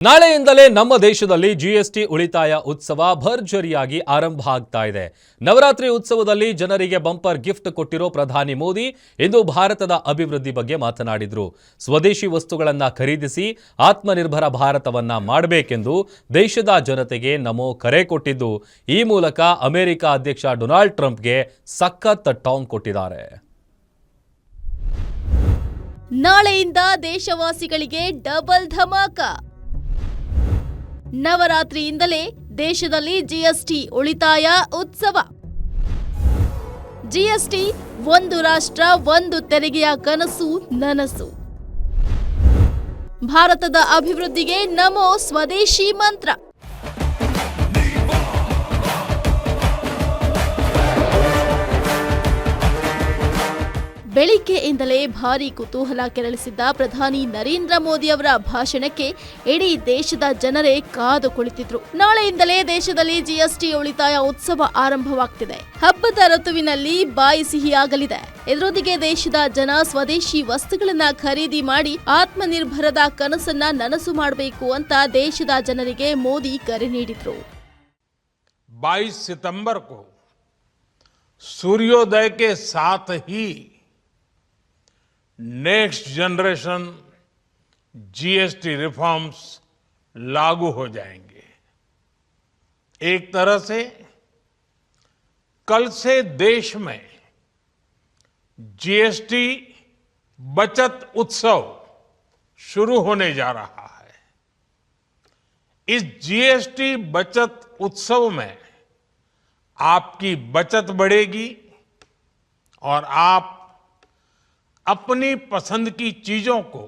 ನಾಳೆಯಿಂದಲೇ ನಮ್ಮ ದೇಶದಲ್ಲಿ ಜಿಎಸ್ಟಿ ಉಳಿತಾಯ ಉತ್ಸವ ಭರ್ಜರಿಯಾಗಿ ಆರಂಭ ಆಗ್ತಾ ಇದೆ. ನವರಾತ್ರಿ ಉತ್ಸವದಲ್ಲಿ ಜನರಿಗೆ ಬಂಪರ್ ಗಿಫ್ಟ್ ಕೊಟ್ಟಿರೋ ಪ್ರಧಾನಿ ಮೋದಿ ಇಂದು ಭಾರತದ ಅಭಿವೃದ್ಧಿ ಬಗ್ಗೆ ಮಾತನಾಡಿದ್ರು. ಸ್ವದೇಶಿ ವಸ್ತುಗಳನ್ನು ಖರೀದಿಸಿ ಆತ್ಮನಿರ್ಭರ ಭಾರತವನ್ನ ಮಾಡಬೇಕೆಂದು ದೇಶದ ಜನತೆಗೆ ನಮೋ ಕರೆ ಕೊಟ್ಟಿದ್ದು, ಈ ಮೂಲಕ ಅಮೆರಿಕ ಅಧ್ಯಕ್ಷ ಡೊನಾಲ್ಡ್ ಟ್ರಂಪ್ಗೆ ಸಖತ್ ಟಾಂಗ್ ಕೊಟ್ಟಿದ್ದಾರೆ. ನಾಳೆಯಿಂದ ದೇಶವಾಸಿಗಳಿಗೆ ಡಬಲ್ ಧಮಾಕ. ನವರಾತ್ರಿಯಿಂದಲೇ ದೇಶದಲ್ಲಿ ಜಿಎಸ್ಟಿ ಉಳಿತಾಯ ಉತ್ಸವ. ಜಿಎಸ್ಟಿ ಒಂದು ರಾಷ್ಟ್ರ ಒಂದು ತೆರಿಗೆಯ ಕನಸು ನನಸು. ಭಾರತದ ಅಭಿವೃದ್ಧಿಗೆ ನಮೋ ಸ್ವದೇಶಿ ಮಂತ್ರ. ಬೆಳಿಗ್ಗೆಯಿಂದಲೇ ಭಾರೀ ಕುತೂಹಲ ಕೆರಳಿಸಿದ್ದ ಪ್ರಧಾನಿ ನರೇಂದ್ರ ಮೋದಿ ಅವರ ಭಾಷಣಕ್ಕೆ ಇಡೀ ದೇಶದ ಜನರೇ ಕಾದು ಕುಳಿತಿದ್ರು. ನಾಳೆಯಿಂದಲೇ ದೇಶದಲ್ಲಿ ಜಿಎಸ್ಟಿ ಉಳಿತಾಯ ಉತ್ಸವ ಆರಂಭವಾಗ್ತಿದೆ. ಹಬ್ಬದ ಋತುವಿನಲ್ಲಿ ಬಾಯಿ ಸಿಹಿಯಾಗಲಿದೆ. ಇದರೊಂದಿಗೆ ದೇಶದ ಜನ ಸ್ವದೇಶಿ ವಸ್ತುಗಳನ್ನ ಖರೀದಿ ಮಾಡಿ ಆತ್ಮನಿರ್ಭರದ ಕನಸನ್ನ ನನಸು ಮಾಡಬೇಕು ಅಂತ ದೇಶದ ಜನರಿಗೆ ಮೋದಿ ಕರೆ ನೀಡಿದ್ರು. 22 सितंबर को सूर्योदय के साथ ही नेक्स्ट जनरेशन जीएसटी रिफॉर्म्स लागू हो जाएंगे. एक तरह से कल से देश में जीएसटी बचत उत्सव शुरू होने जा रहा है. इस जीएसटी बचत उत्सव में आपकी बचत बढ़ेगी और आप अपनी पसंद की चीजों को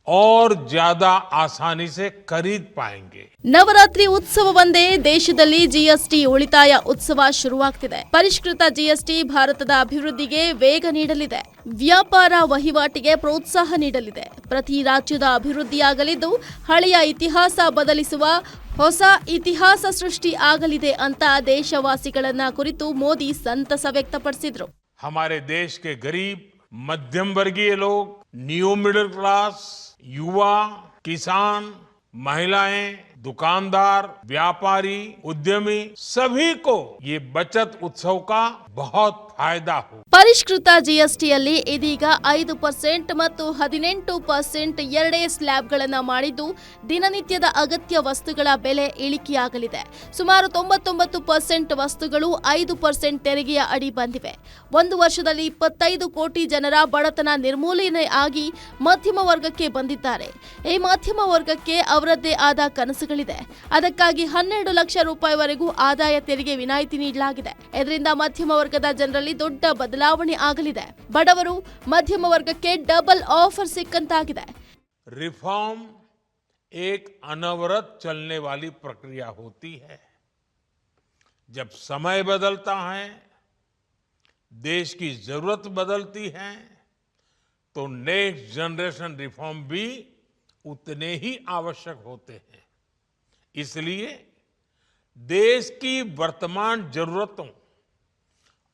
और ज्यादा आसानी से खरीद पाएंगे. ನವರಾತ್ರಿ ಉತ್ಸವವೊಂದೇ ದೇಶದಲ್ಲಿ ಜಿಎಸ್ಟಿ ಉಳಿತಾಯ ಉತ್ಸವ ಶುರುವಾಗ್ತಿದೆ. ಪರಿಷ್ಕೃತ ಜಿಎಸ್ಟಿ ಭಾರತದ ಅಭಿವೃದ್ಧಿಗೆ ವೇಗ ನೀಡಲಿದೆ. ವ್ಯಾಪಾರ ವಹಿವಾಟಿಗೆ ಪ್ರೋತ್ಸಾಹ ನೀಡಲಿದೆ. ಪ್ರತಿ ರಾಜ್ಯದ ಅಭಿವೃದ್ಧಿಯಾಗಲಿದ್ದು ಹಳೆಯ ಇತಿಹಾಸ ಬದಲಿಸುವ ಹೊಸ ಇತಿಹಾಸ ಸೃಷ್ಟಿ ಆಗಲಿದೆ ಅಂತ ದೇಶವಾಸಿಗಳನ್ನ ಕುರಿತು ಮೋದಿ ಸಂತಸ ವ್ಯಕ್ತಪಡಿಸಿದ್ರು. हमारे देश के गरीब, मध्यम वर्गीय लोग, न्यू मिडिल क्लास, युवा, किसान, महिलाएं, दुकानदार, व्यापारी, उद्यमी सभी को ये बचत उत्सव का बहुत फायदा हो. ಪರಿಷ್ಕೃತ ಜಿಎಸ್ಟಿಯಲ್ಲಿ ಇದೀಗ 5% ಮತ್ತು 18% ಎರಡೇ ಸ್ಲ್ಯಾಬ್ಗಳನ್ನು ಮಾಡಿದ್ದು ದಿನನಿತ್ಯದ ಅಗತ್ಯ ವಸ್ತುಗಳ ಬೆಲೆ ಇಳಿಕೆಯಾಗಲಿದೆ. ಸುಮಾರು 99% ವಸ್ತುಗಳು 5% ತೆರಿಗೆಯ ಅಡಿ ಬಂದಿವೆ. ಒಂದು ವರ್ಷದಲ್ಲಿ 25 ಕೋಟಿ ಜನರ ಬಡತನ ನಿರ್ಮೂಲನೆ ಆಗಿ ಮಧ್ಯಮ ವರ್ಗಕ್ಕೆ ಬಂದಿದ್ದಾರೆ. ಈ ಮಧ್ಯಮ ವರ್ಗಕ್ಕೆ ಅವರದ್ದೇ ಆದ ಕನಸುಗಳಿದೆ. ಅದಕ್ಕಾಗಿ 12 ಲಕ್ಷ ರೂಪಾಯಿವರೆಗೂ ಆದಾಯ ತೆರಿಗೆ ವಿನಾಯಿತಿ ನೀಡಲಾಗಿದೆ. ಇದರಿಂದ ಮಧ್ಯಮ ವರ್ಗದ ಜನರಲ್ಲಿ ದೊಡ್ಡ ಬದಲಾವಣೆ ಆಗಲಿದೆ. ಬಡವರು ಮಧ್ಯಮ ವರ್ಗಕ್ಕೆ ಡಬಲ್ ಆಫರ್ ಸಿಕ್ಕಂತಾಗಿದೆ. रिफॉर्म एक अनवरत चलने वाली प्रक्रिया होती है. जब समय बदलता है, देश की जरूरत बदलती है, तो नेक्स्ट जनरेशन रिफॉर्म भी उतने ही आवश्यक होते हैं. इसलिए देश की वर्तमान जरूरतों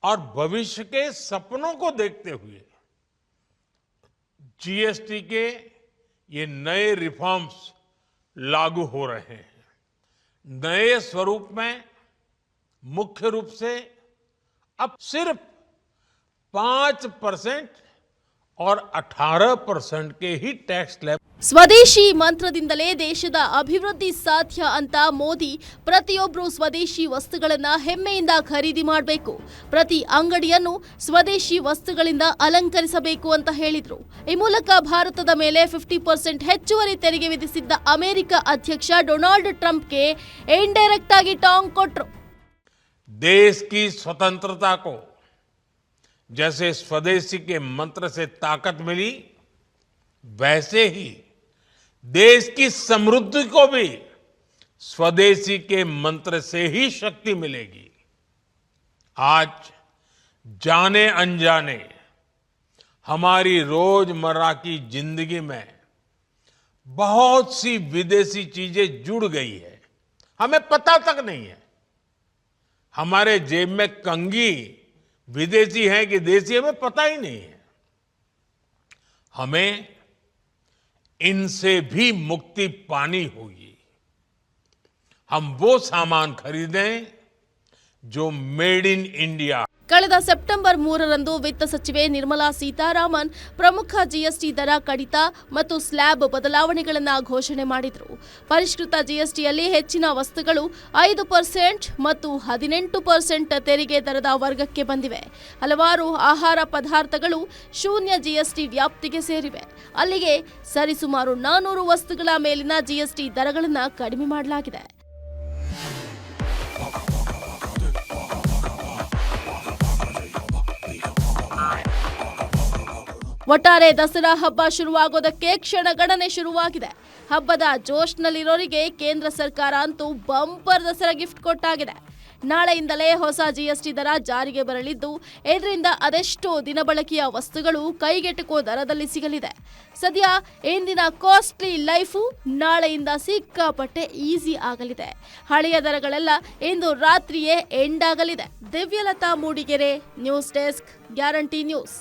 और भविष्य के सपनों को देखते हुए जीएसटी के ये नए रिफॉर्म्स लागू हो रहे हैं. नए स्वरूप में मुख्य रूप से अब सिर्फ 5% और 18% के ही टैक्स स्लैब. ಸ್ವದೇಶಿ ಮಂತ್ರದಿಂದಲೇ ದೇಶದ ಅಭಿವೃದ್ಧಿ ಸಾಧ್ಯ ಅಂತ ಮೋದಿ ಪ್ರತಿಯೊಬ್ಬರು ಸ್ವದೇಶಿ ವಸ್ತುಗಳನ್ನ ಹೆಮ್ಮೆಯಿಂದ ಖರೀದಿ ಮಾಡಬೇಕು, ಪ್ರತಿ ಅಂಗಡಿಯನ್ನು ಸ್ವದೇಶಿ ವಸ್ತುಗಳಿಂದ ಅಲಂಕರಿಸಬೇಕು ಅಂತ ಹೇಳಿದ್ರು. ಈ ಮೂಲಕ ಭಾರತದ ಮೇಲೆ 50% ಹೆಚ್ಚುವರಿ ತೆರಿಗೆ ವಿಧಿಸಿದ್ದ ಅಮೆರಿಕ ಅಧ್ಯಕ್ಷ ಡೊನಾಲ್ಡ್ ಟ್ರಂಪ್ಗೆ ಇಂಡೈರೆಕ್ಟ್ ಆಗಿ ಟಾಂಗ್ ಕೊಟ್ರು. देश की स्वतंत्रता को जैसे स्वदेशी के मंत्र से ताकत मिली, वैसे ही देश की समृद्धि को भी स्वदेशी के मंत्र से ही शक्ति मिलेगी. आज जाने अनजाने हमारी रोजमर्रा की जिंदगी में बहुत सी विदेशी चीजें जुड़ गई है, हमें पता तक नहीं है. हमारे जेब में कंघी विदेशी है कि देसी हमें पता ही नहीं है. हमें इनसे भी मुक्ति पानी होगी। हम वो सामान खरीदें जो मेड इन इंडिया। ಕಳೆದ ಸೆಪ್ಟೆಂಬರ್ 3ರಂದು ವಿತ್ತ ಸಚಿವೆ ನಿರ್ಮಲಾ ಸೀತಾರಾಮನ್ ಪ್ರಮುಖ ಜಿಎಸ್ಟಿ ದರ ಕಡಿತ ಮತ್ತು ಸ್ಲ್ಯಾಬ್ ಬದಲಾವಣೆಗಳನ್ನು ಘೋಷಣೆ ಮಾಡಿದರು. ಪರಿಷ್ಕೃತ ಜಿಎಸ್ಟಿಯಲ್ಲಿ ಹೆಚ್ಚಿನ ವಸ್ತುಗಳು 5% ಮತ್ತು 18% ತೆರಿಗೆ ದರದ ವರ್ಗಕ್ಕೆ ಬಂದಿವೆ. ಹಲವಾರು ಆಹಾರ ಪದಾರ್ಥಗಳು ಶೂನ್ಯ ಜಿಎಸ್ಟಿ ವ್ಯಾಪ್ತಿಗೆ ಸೇರಿವೆ. ಅಲ್ಲಿಗೆ ಸರಿಸುಮಾರು 400 ವಸ್ತುಗಳ ಮೇಲಿನ ಜಿಎಸ್ಟಿ ದರಗಳನ್ನು ಕಡಿಮೆ ಮಾಡಲಾಗಿದೆ. ಒಟ್ಟಾರೆ ದಸರಾ ಹಬ್ಬ ಶುರುವಾಗೋದಕ್ಕೆ ಕ್ಷಣಗಣನೆ ಶುರುವಾಗಿದೆ. ಹಬ್ಬದ ಜೋಶ್ನಲ್ಲಿರೋರಿಗೆ ಕೇಂದ್ರ ಸರ್ಕಾರ ಅಂತೂ ಬಂಪರ್ ದಸರಾ ಗಿಫ್ಟ್ ಕೊಟ್ಟಾಗಿದೆ. ನಾಳೆಯಿಂದಲೇ ಹೊಸ ಜಿಎಸ್ಟಿ ದರ ಜಾರಿಗೆ ಬರಲಿದ್ದು, ಇದರಿಂದ ಅದೆಷ್ಟೋ ದಿನಬಳಕೆಯ ವಸ್ತುಗಳು ಕೈಗೆಟುಕುವ ದರದಲ್ಲಿ ಸಿಗಲಿದೆ. ಸದ್ಯ ಇಂದಿನ ಕಾಸ್ಟ್ಲಿ ಲೈಫು ನಾಳೆಯಿಂದ ಸಿಕ್ಕಾಪಟ್ಟೆ ಈಸಿ ಆಗಲಿದೆ. ಹಳೆಯ ದರಗಳೆಲ್ಲ ಇಂದು ರಾತ್ರಿಯೇ ಎಂಡ್ ಆಗಲಿದೆ. Divyalatha Mudigere, news desk, guarantee news.